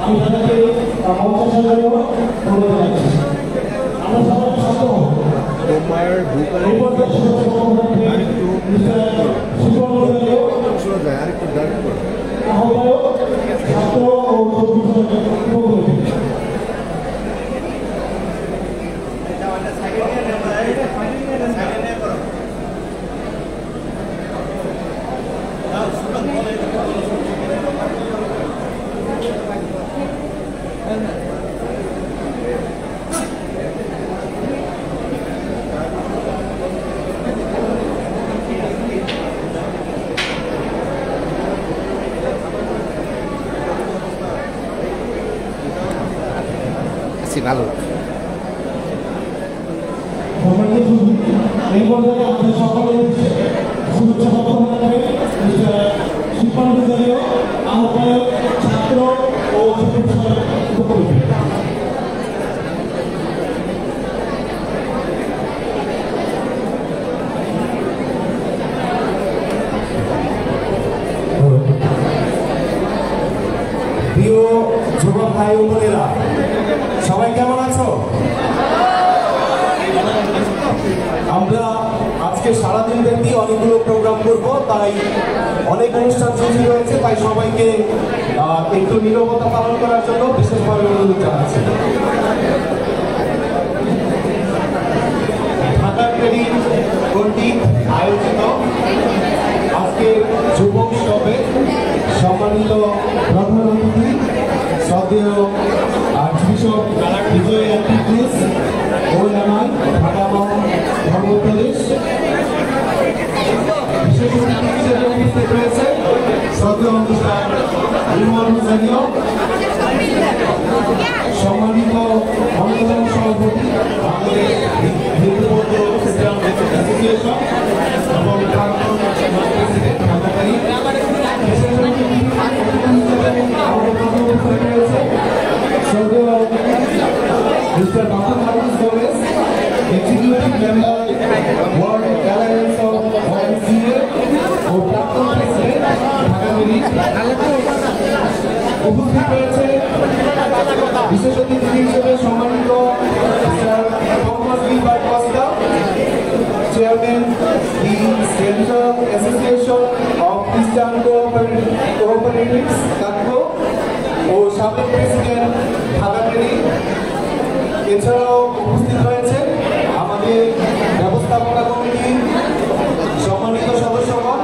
আমি তাদেরকে মঞ্চে সাজানো অনুরোধ জানাচ্ছি। আমরা সবাই শব্দ আহ্বায়ক ছাত্র ও ভালো এই পর্যায়ে আমাদের সকলের শুভেচ্ছা বক্তব্য রাখবে শিক্ষানুষ্ঠানীয় আহ্বায়ক ছাত্র ও উপকমিটি। প্রিয় যুবক ভাই ও বোনেরা, সবাই কেমন আছো? আমরা আজকে সারাদিন ব্যাপী অনেকগুলো প্রোগ্রাম করব, তাই অনেক অনুষ্ঠান সূচি রয়েছে, তাই সবাইকে একটু নীরবতা পালন করার জন্য বিশেষভাবে অনুরোধ জানাচ্ছি। ঢাকা ক্রেডিট কর্তৃক আয়োজিত আজকে যুব উৎসবে সম্মানিত প্রধান অতিথি শ্রদ্ধেয় আর্চবিশপ বিজয় অ্যান্টিক্রুজ ওলামাই ঢাকা ধর্মপ্রদেশ বিশেষ অতিথি হিসেবে উপস্থিত রয়েছে শ্রদ্ধেয় অনুষ্ঠান সম্মানিত অন্যতম সভাপতি আমাদের হিন্দু বৌদ্ধ খ্রিস্টান অ্যাসোসিয়েশন এবং প্রেসিডেন্ট ঢাকাকারী বিশেষ অতিথি আমাদের প্রথম রয়েছে শ্রদ্ধেয় mister Baba Marcus Gomez, executive member world alliance of YCA ও প্রাক্তন প্রেসিডেন্ট ঢাকা মেরিট। উপস্থিত রয়েছে বিশেষ অতিথি হিসেবে সম্মানিত Thomas Gilbert Costa, chairman the central association of খ্রিস্টান কোঅপারেটিভস কাকো ও সাবেক প্রেসিডেন্ট ঢাকা মেরিট। এছাড়াও উপস্থিত রয়েছে আমাদের ব্যবস্থাপনা কমিটির সম্মানিত সদস্যগণ,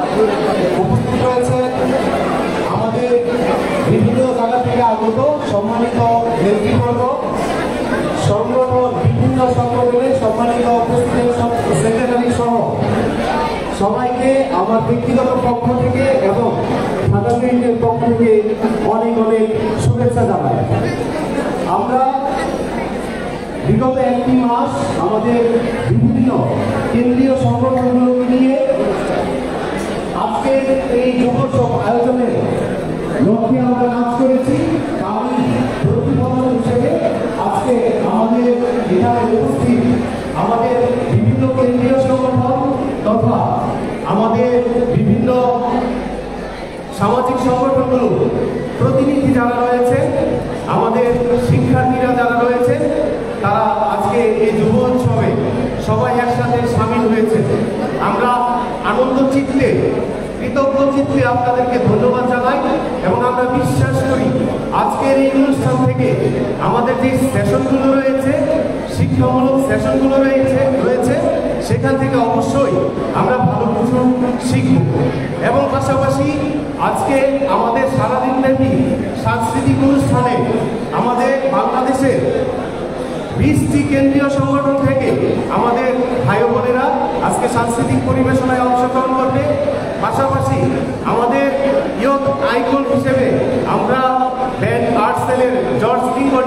উপস্থিত রয়েছে আমাদের বিভিন্ন জায়গা থেকে আগত সম্মানিত নেতৃবর্গ, সংগঠন বিভিন্ন সংগঠনের সম্মানিত প্রেসিডেন্ট সেক্রেটারি সহ সবাইকে আমার ব্যক্তিগত পক্ষ থেকে এবং ঢাকা মেরিটের পক্ষ থেকে অনেক অনেক শুভেচ্ছা জানাই। আমরা বিগত একটি মাস আমাদের বিভিন্ন কেন্দ্রীয় সংগঠনগুলোকে নিয়ে আজকের এই যুবোৎসব আয়োজনের লক্ষ্যে আমরা কাজ করেছি। আমি প্রতিফলন হিসেবে আজকে আমাদের এখানে উপস্থিত আমাদের বিভিন্ন কেন্দ্রীয় সংগঠন তথা আমাদের বিভিন্ন সামাজিক সংগঠনগুলো প্রতিনিধি যারা রয়েছে, আমাদের শিক্ষার্থীরা যারা রয়েছে, তারা আজকে এই যুব উৎসবে সবাই একসাথে সামিল হয়েছে। আমরা আনন্দ চিত্তে কৃতজ্ঞ চিত্তে আপনাদেরকে ধন্যবাদ জানাই এবং আমরা বিশ্বাস করি আজকের এই অনুষ্ঠান থেকে আমাদের যে সেশনগুলো রয়েছে, শিক্ষামূলক সেশনগুলো রয়েছে সেখান থেকে অবশ্যই আমরা ভালো কিছু শিখব এবং পাশাপাশি আজকে আমাদের সারাদিন ব্যাপী সাংস্কৃতিক অনুষ্ঠানে আমাদের বাংলাদেশের 20টি কেন্দ্রীয় সংগঠন থেকে আমাদের ভাই বোনেরা আজকে সাংস্কৃতিক পরিবেশনায় অংশগ্রহণ করবে। পাশাপাশি আমাদের ইয়ুথ আইকন হিসেবে আমরা ব্যান্ড আর্ট সেলের জর্জ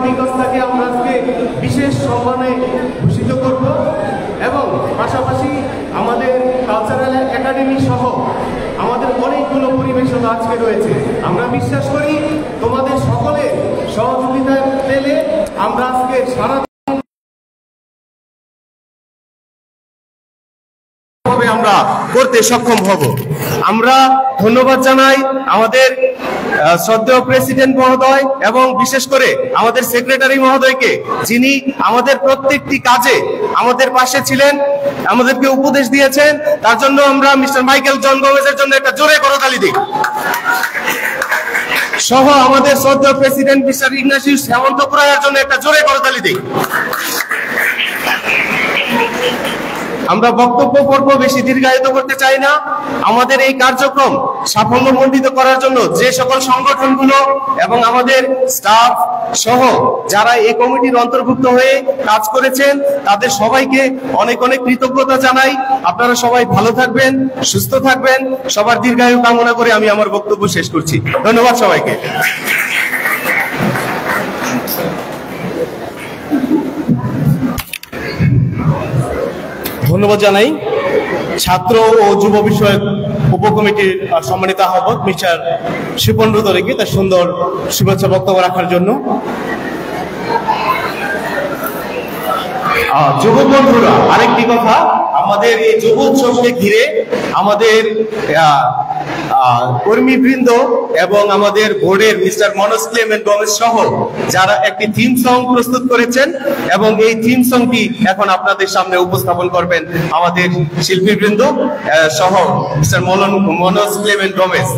ডিকস্তাকে আমরা আজকে বিশেষ সম্মানে ভূষিত করব এবং পাশাপাশি আমাদের কালচারাল একাডেমি সহ আমাদের অনেকগুলো পরিবেশনা আজকে রয়েছে। আমরা বিশ্বাস করি তোমাদের সকলের সহযোগিতা পেলে আমরা আজকে সারা আমরা করতে সক্ষম হব। আমরা ধন্যবাদ জানাই আমাদের শ্রদ্ধেয় প্রেসিডেন্ট মহোদয় এবং বিশেষ করে আমাদের সেক্রেটারি মহোদয়কে, যিনি আমাদের প্রত্যেকটি কাজে আমাদের পাশে ছিলেন, আমাদেরকে উপদেশ দিয়েছেন। তার জন্য আমরা মিস্টার মাইকেল জন গোমেজের জন্য একটা জোরে করতালি দিই। সহ আমাদের শ্রদ্ধেয় প্রেসিডেন্ট মিস্টার ইগনাসিউস হেমন্তপুরায়ের জন্য একটা জোরে করতালি দিই। আমরা বক্তব্য পর্ব বেশি দীর্ঘায়িত করতে চাই না। আমাদের এই কার্যক্রম সাফল্যমণ্ডিত করার জন্য যে সকল সংগঠনগুলো এবং আমাদের স্টাফ সহ যারা এই কমিটির অন্তর্ভুক্ত হয়ে কাজ করেছেন, তাদের সবাইকে অনেক অনেক কৃতজ্ঞতা জানাই। আপনারা সবাই ভালো থাকবেন, সুস্থ থাকবেন, সবার দীর্ঘায়ু কামনা করে আমি আমার বক্তব্য শেষ করছি। ধন্যবাদ সবাইকে। ধন্যবাদ জানাই ছাত্র ও যুব বিষয়ক উপকমিটির সম্মানিত আহ্বায়ক মিস্টার শিপন রুদরিকে তার সুন্দর শুভেচ্ছা বক্তব্য রাখার জন্য। যুব বন্ধুরা, আরেকটি কথা, আমাদের এই যুব উৎসবকে ঘিরে আমাদের কর্মীবৃন্দ এবং আমাদের বোর্ডের মিস্টার মনোজ ক্লেমেন্ট গোমেজ সহ যারা একটি থিম সং প্রস্তুত করেছেন এবং এই থিম সংটি এখন আপনাদের সামনে উপস্থাপন করবেন আমাদের শিল্পীবৃন্দ সহ মিস্টার মনোজ ক্লেমেন্ট গোমেজ।